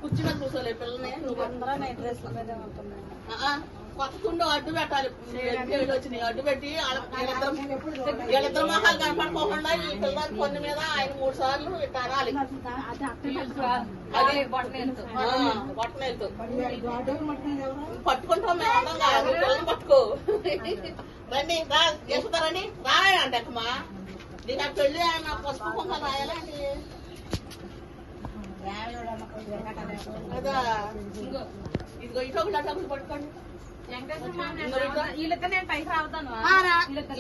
కుర్చీ మీద కూర్చోలే పిల్లనే నువ్వు కొత్తకుండు అడ్డు పెట్టాలి. వచ్చినాయి అడ్డు పెట్టి వీళ్ళిద్దరు మొహాలు కనపడుకోకుండా ఈ పిల్లలకి కొన్ని మీద ఆయన 3 సార్లు ఇట్లా అనాలి. అది బొట్టనేలుతూ పట్టుకుంటాం మేము అందం కాదు. పిల్లలు పట్టుకో రండి రా చేసుకుంటారండి రాయ అంటే అక్కమ్మా నీకు ఆ పెళ్లి ఆయన పసుపు కుంక రాయాలండి. ఇదిగో ఇటు ఒకటి అటు పట్టుకోండి.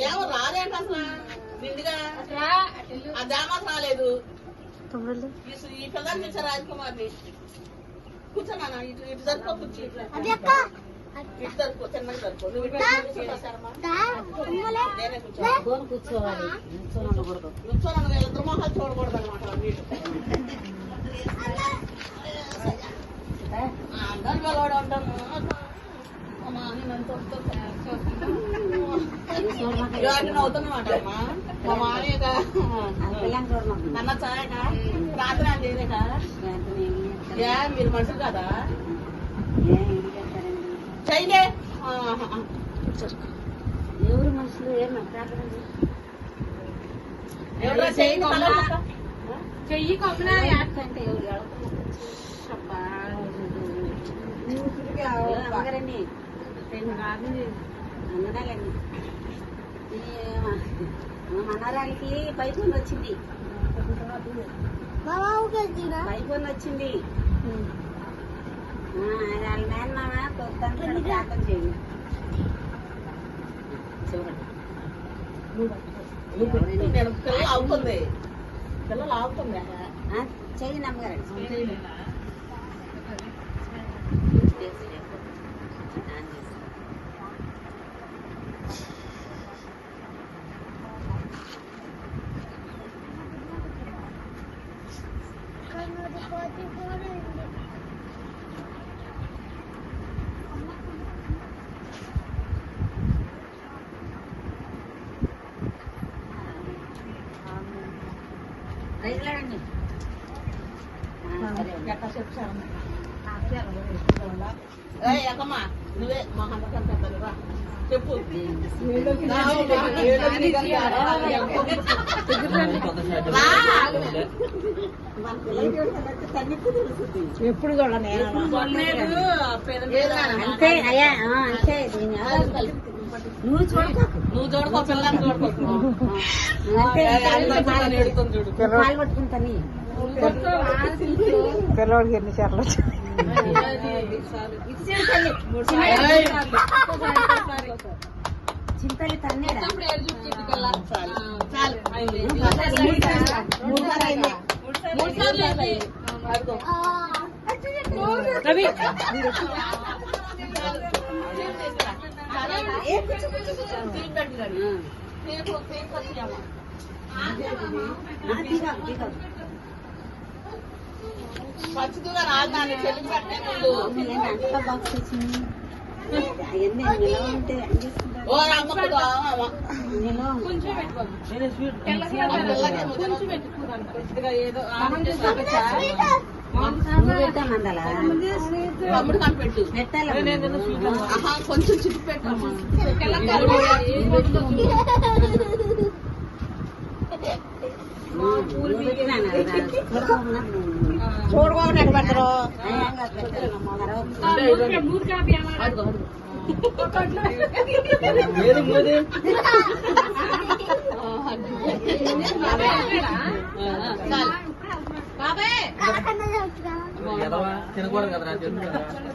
ఏమో రాదేంటి అసలు నిండుగా ఆ జామాస్ రాలేదు. ఈ పిల్లలు పిలిచారు రాజకుమార్ని. కూర్చోనా ఇటు ఇటు జరుపుకో కూర్చో ఇటు జరుపుకో చిన్నగా జరుపుకో. నువ్వు నేనే కూర్చోవాలి. కూర్చోనను వీళ్ళిద్దరు మొహాలు చూడకూడదు అనమాట. అందరు పిల్లవాడు ఉంటాను అవుతున్నమాట అమ్మా. మా మామయ్యక అన్న చాయక రాత్రి అని చేయలేక మీరు మనుషులు కదా చేయలే ఎవరు మనుషులు చెయ్యి కొమ్మినా అంటే ఎవరు అందనాలండి. మనరాలకి పైపోన్ వచ్చింది. పైపోన్ వచ్చింది. వాళ్ళ మేనమామ తొందర ప్రార్థన చేయండి. పిల్లలు అవుతుంది. పిల్లలు అవుతుంది చేయండి అమ్మగారు. రైతులాడండి ఎక్కమ్మా నువ్వే మా హండ్రెడ్ చెప్పు. ఎప్పుడు కూడా అంతే అయ్యా అంతే. నువ్వు చూడుకో పిల్లలు చూడుకో పాలు పట్టుకుంటాను. పిల్లవాడికి ఎన్ని చీరలు చింతలు తన్నేడా రవి పచ్చుగా రాదు చెల్లి పెట్టే ముందు బాక్స్ వచ్చింది. ఓ అమ్మకు తమ్ముడు కనిపెట్టు కొంచెం చిప్పు పెట్టమ్మా. చూడుకోకుండా ఎక్కడ పెడతారు. తినకూడదు కదా